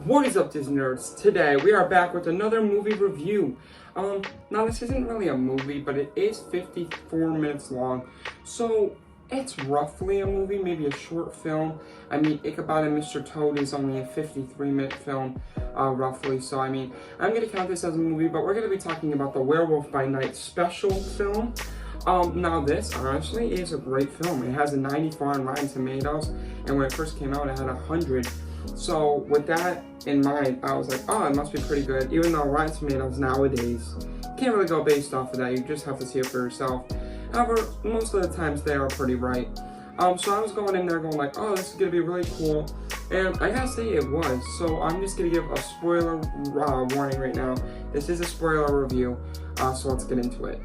What is up, Disney nerds? Today we are back with another movie review. Now this isn't really a movie, but it is 54 minutes long, so it's roughly a movie, maybe a short film. I mean, Ichabod and Mr. Toad is only a 53-minute film, roughly. So I mean, I'm gonna count this as a movie, but we're gonna be talking about the Werewolf by Night special film. Now this honestly is a great film. It has a 94 on Rotten Tomatoes, and when it first came out, it had 100. So with that in mind, I was like, oh, it must be pretty good. Even though Rotten Tomatoes nowadays can't really go based off of that. You just have to see it for yourself. However, most of the times they are pretty right. So I was going in there going like, oh, this is gonna be really cool, and I gotta say it was. So I'm just gonna give a spoiler warning right now. This is a spoiler review, so let's get into it.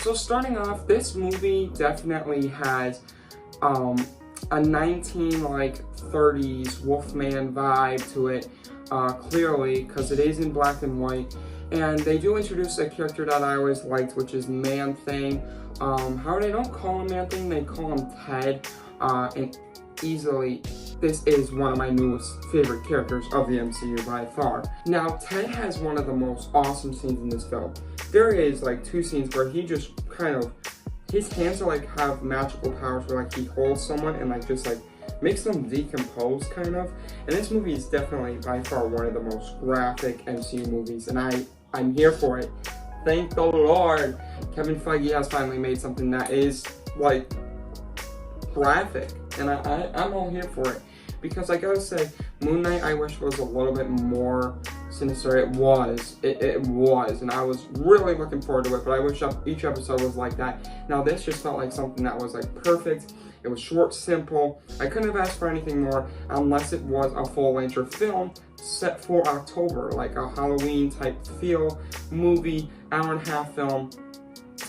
So starting off, this movie definitely has a 1930s Wolfman vibe to it, clearly, because it is in black and white. And they do introduce a character that I always liked, which is Man-Thing. However, they don't call him Man-Thing, they call him Ted. And easily, this is one of my newest favorite characters of the MCU by far. Now, Ted has one of the most awesome scenes in this film. There is like two scenes where he just kind of, his hands are like have magical powers where like he holds someone and like just like makes them decompose kind of. And this movie is definitely by far one of the most graphic MCU movies, and I'm here for it. Thank the Lord. Kevin Feige has finally made something that is like graphic, and I'm all here for it. Because I gotta say, Moon Knight I wish was a little bit more sinister. It was, and I was really looking forward to it, but I wish each episode was like that. Now this just felt like something that was like perfect. It was short, simple. I couldn't have asked for anything more unless it was a full-length film set for October, like a Halloween type feel movie, hour-and-a-half film.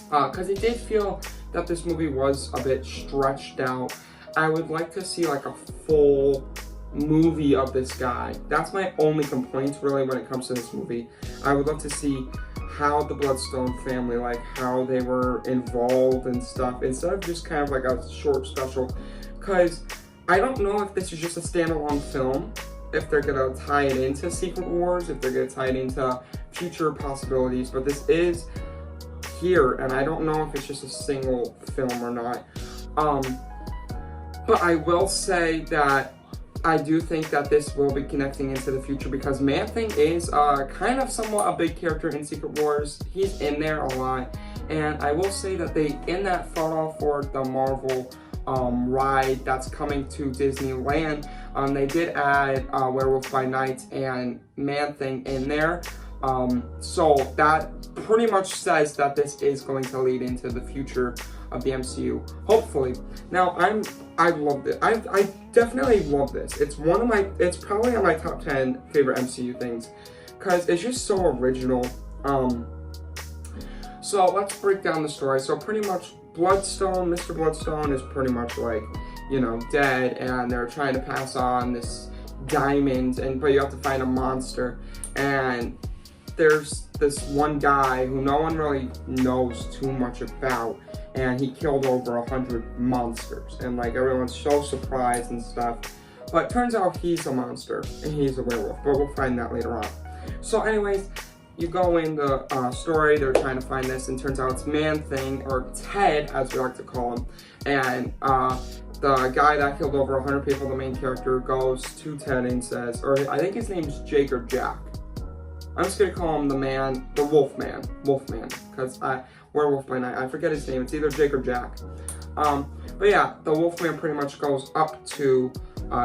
Because it did feel that this movie was a bit stretched out. I would like to see like a full movie of this guy. That's my only complaint really when it comes to this movie. I would love to see how the Bloodstone family, like how they were involved and stuff, instead of just kind of like a short special. Because I don't know if this is just a standalone film, if they're gonna tie it into Secret Wars, if they're gonna tie it into future possibilities, but this is here, and I don't know if it's just a single film or not. But I will say that I do think that this will be connecting into the future, because Man-Thing is kind of somewhat a big character in Secret Wars. He's in there a lot, and I will say that they, in that photo for the Marvel ride that's coming to Disneyland, they did add Werewolf by Night and Man-Thing in there. So that pretty much says that this is going to lead into the future of the MCU, hopefully. Now, I loved it. I definitely love this. It's probably on my top 10 favorite MCU things, because it's just so original. So let's break down the story. So pretty much Bloodstone, Mr. Bloodstone is pretty much like, you know, dead, and they're trying to pass on this diamond, but you have to find a monster. And there's this one guy who no one really knows too much about, and he killed over 100 monsters, and like everyone's so surprised and stuff. But turns out he's a monster and he's a werewolf, but we'll find that later on. So anyways, you go in the story, they're trying to find this, and turns out it's Man-Thing, or Ted as we like to call him. And the guy that killed over 100 people, the main character, goes to Ted and says, or I think his name's Jake or Jack. I'm just gonna call him the Wolfman, because Werewolf by Night, I forget his name, it's either Jake or Jack. But yeah, the Wolfman pretty much goes up to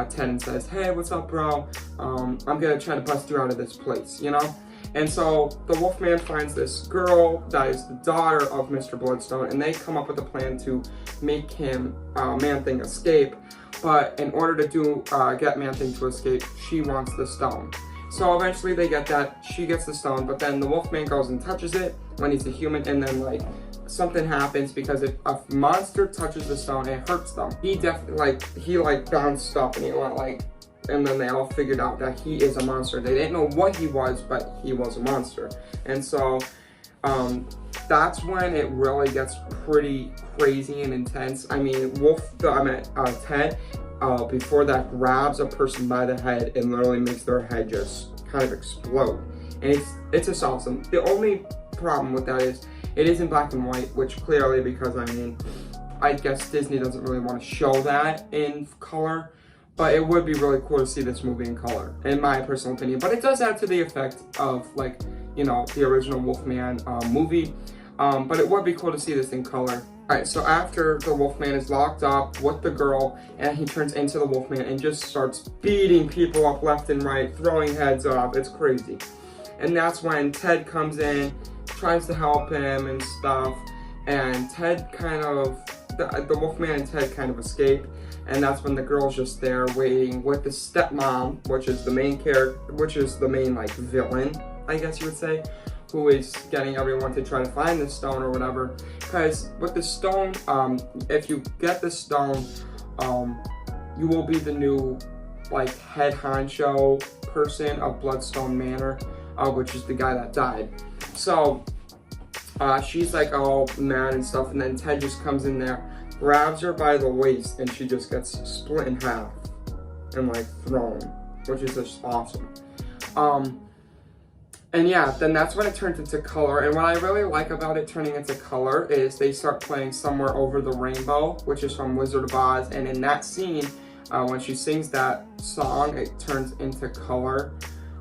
Ted and says, hey, what's up, bro? I'm gonna try to bust you out of this place, you know? And so the Wolfman finds this girl that is the daughter of Mr. Bloodstone, and they come up with a plan to make him, Man-Thing, escape. But in order to get Man-Thing to escape, she wants the stone. So eventually they get that, she gets the stone, but then the Wolfman goes and touches it when he's a human, and then like something happens, because if a monster touches the stone, it hurts them. He definitely, like, he bounced up and he went like and then they all figured out that he is a monster. They didn't know what he was, but he was a monster. And so that's when it really gets pretty crazy and intense. I mean, Ted, before that, grabs a person by the head and literally makes their head just kind of explode. And it's just awesome. The only problem with that is it is in black and white, which clearly, because I mean, I guess Disney doesn't really want to show that in color, but it would be really cool to see this movie in color, in my personal opinion. But it does add to the effect of, like, you know, the original Wolfman movie, but it would be cool to see this in color. Alright, so after the Wolfman is locked up with the girl, and he turns into the Wolfman and just starts beating people up left and right, throwing heads off, it's crazy. And that's when Ted comes in, tries to help him and stuff, and Ted kind of, the Wolfman and Ted kind of escape, and that's when the girl's just there waiting with the stepmom, which is the main character, which is the main, like, villain, I guess you would say, who is getting everyone to try to find the stone or whatever. Because with the stone, if you get the stone, you will be the new, like, head honcho person of Bloodstone Manor, which is the guy that died. So she's like all mad and stuff, and then Ted just comes in there, grabs her by the waist, and she just gets split in half and, like, thrown, which is just awesome. And yeah, then that's when it turns into color. And what I really like about it turning into color is they start playing Somewhere Over the Rainbow, which is from Wizard of Oz. And in that scene, when she sings that song, it turns into color.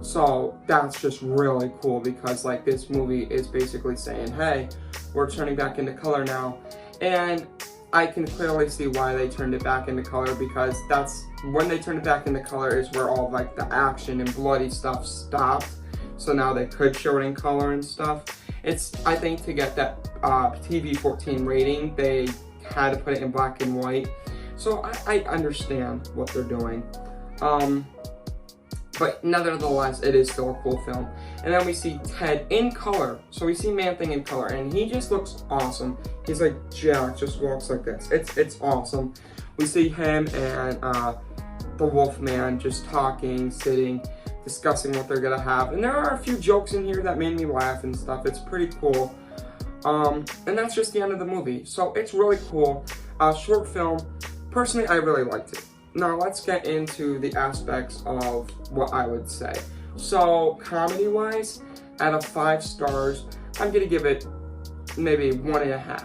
So that's just really cool, because, like, this movie is basically saying, hey, we're turning back into color now. And I can clearly see why they turned it back into color, because that's when they turned it back into color is where all, like, the action and bloody stuff stopped. So now they could show it in color and stuff. It's, I think, to get that TV-14 rating, they had to put it in black and white. So I understand what they're doing. But nevertheless, it is still a cool film. And then we see Ted in color. So we see Man-Thing in color, and he just looks awesome. He's like Jack, just walks like this. It's awesome. We see him and the Wolfman just talking, sitting, discussing what they're gonna have. And there are a few jokes in here that made me laugh and stuff. It's pretty cool. And that's just the end of the movie. So it's really cool. Short film. Personally, I really liked it. Now let's get into the aspects of what I would say. So comedy-wise, out of 5 stars, I'm gonna give it maybe 1.5.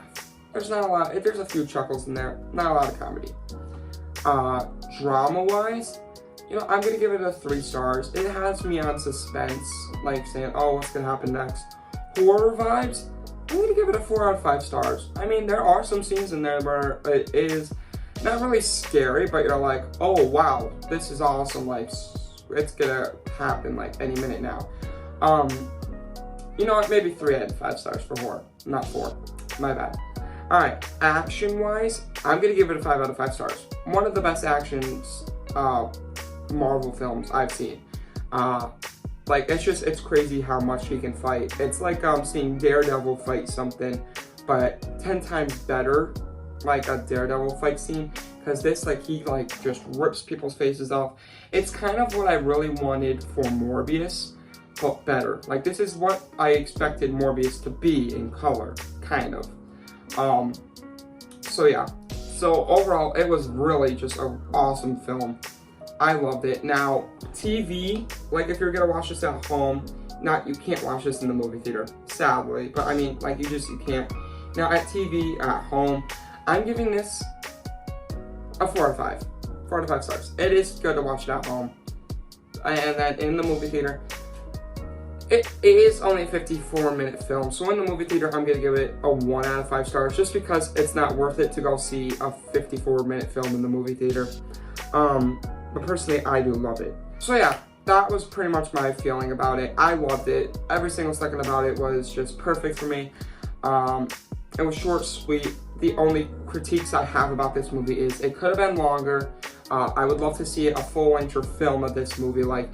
There's not a lot, there's a few chuckles in there, not a lot of comedy. Drama-wise, you know, I'm gonna give it a 3 stars. It has me on suspense, like saying, oh, what's gonna happen next? Horror vibes, I'm gonna give it a 4 out of 5 stars. I mean, there are some scenes in there where it is not really scary, but you're like, oh wow, this is awesome, like, it's gonna happen like any minute now. You know what, maybe 3 out of 5 stars for horror, not 4, my bad. Alright, action-wise, I'm gonna give it a 5 out of 5 stars. One of the best actions, Marvel films I've seen. Like, it's crazy how much he can fight. It's like seeing Daredevil fight something, but 10 times better, like a Daredevil fight scene, because this, like, he, like, just rips people's faces off. It's kind of what I really wanted for Morbius, but better. Like, this is what I expected Morbius to be in color, kind of. So yeah. So overall, it was really just an awesome film. I loved it. Now, TV, like, if you're gonna watch this at home, you can't watch this in the movie theater, sadly. But I mean, like, you can't. Now, at TV, at home, I'm giving this a 4 out of 5. 4 out of 5 stars. It is good to watch it at home. And then in the movie theater, it is only a 54-minute film. So in the movie theater, I'm gonna give it a 1 out of 5 stars, just because it's not worth it to go see a 54-minute film in the movie theater. But personally, I do love it. So yeah, that was pretty much my feeling about it. I loved it. Every single second about it was just perfect for me. It was short, sweet. The only critiques I have about this movie is it could have been longer. I would love to see a full-length film of this movie, like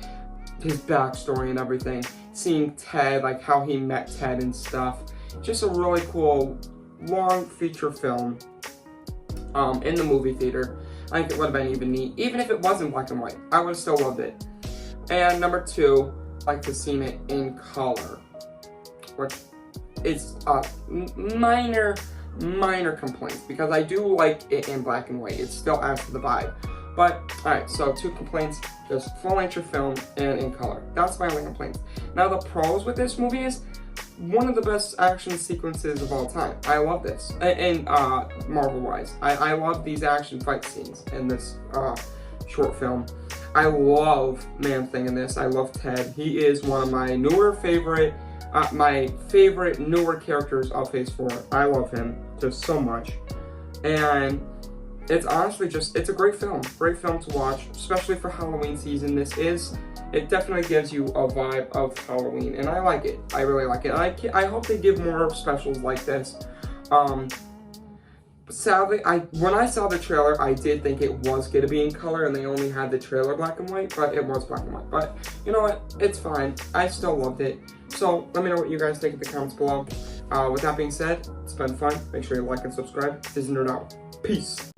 his backstory and everything. Seeing Ted, like how he met Ted and stuff. Just a really cool, long feature film in the movie theater. I think it would have been even neat. Even if it wasn't black and white, I would have still loved it. And number 2, I'd like to see it in color, which is minor complaints, because I do like it in black and white. It still adds to the vibe. But, alright, so 2 complaints, just full-length film and in color. That's my only complaints. Now, the pros with this movie is one of the best action sequences of all time. I love this, and Marvel-wise. I love these action fight scenes in this short film. I love Man-Thing in this. I love Ted. He is one of my favorite newer characters of Phase 4. I love him just so much. And it's honestly it's a great film to watch, especially for Halloween season. It definitely gives you a vibe of Halloween, and I like it. I really like it. I hope they give more specials like this. Sadly, when I saw the trailer, I did think it was going to be in color, and they only had the trailer black and white, but it was black and white. But you know what? It's fine. I still loved it. So let me know what you guys think in the comments below. With that being said, it's been fun. Make sure you like and subscribe. This is Nerd Out. Peace.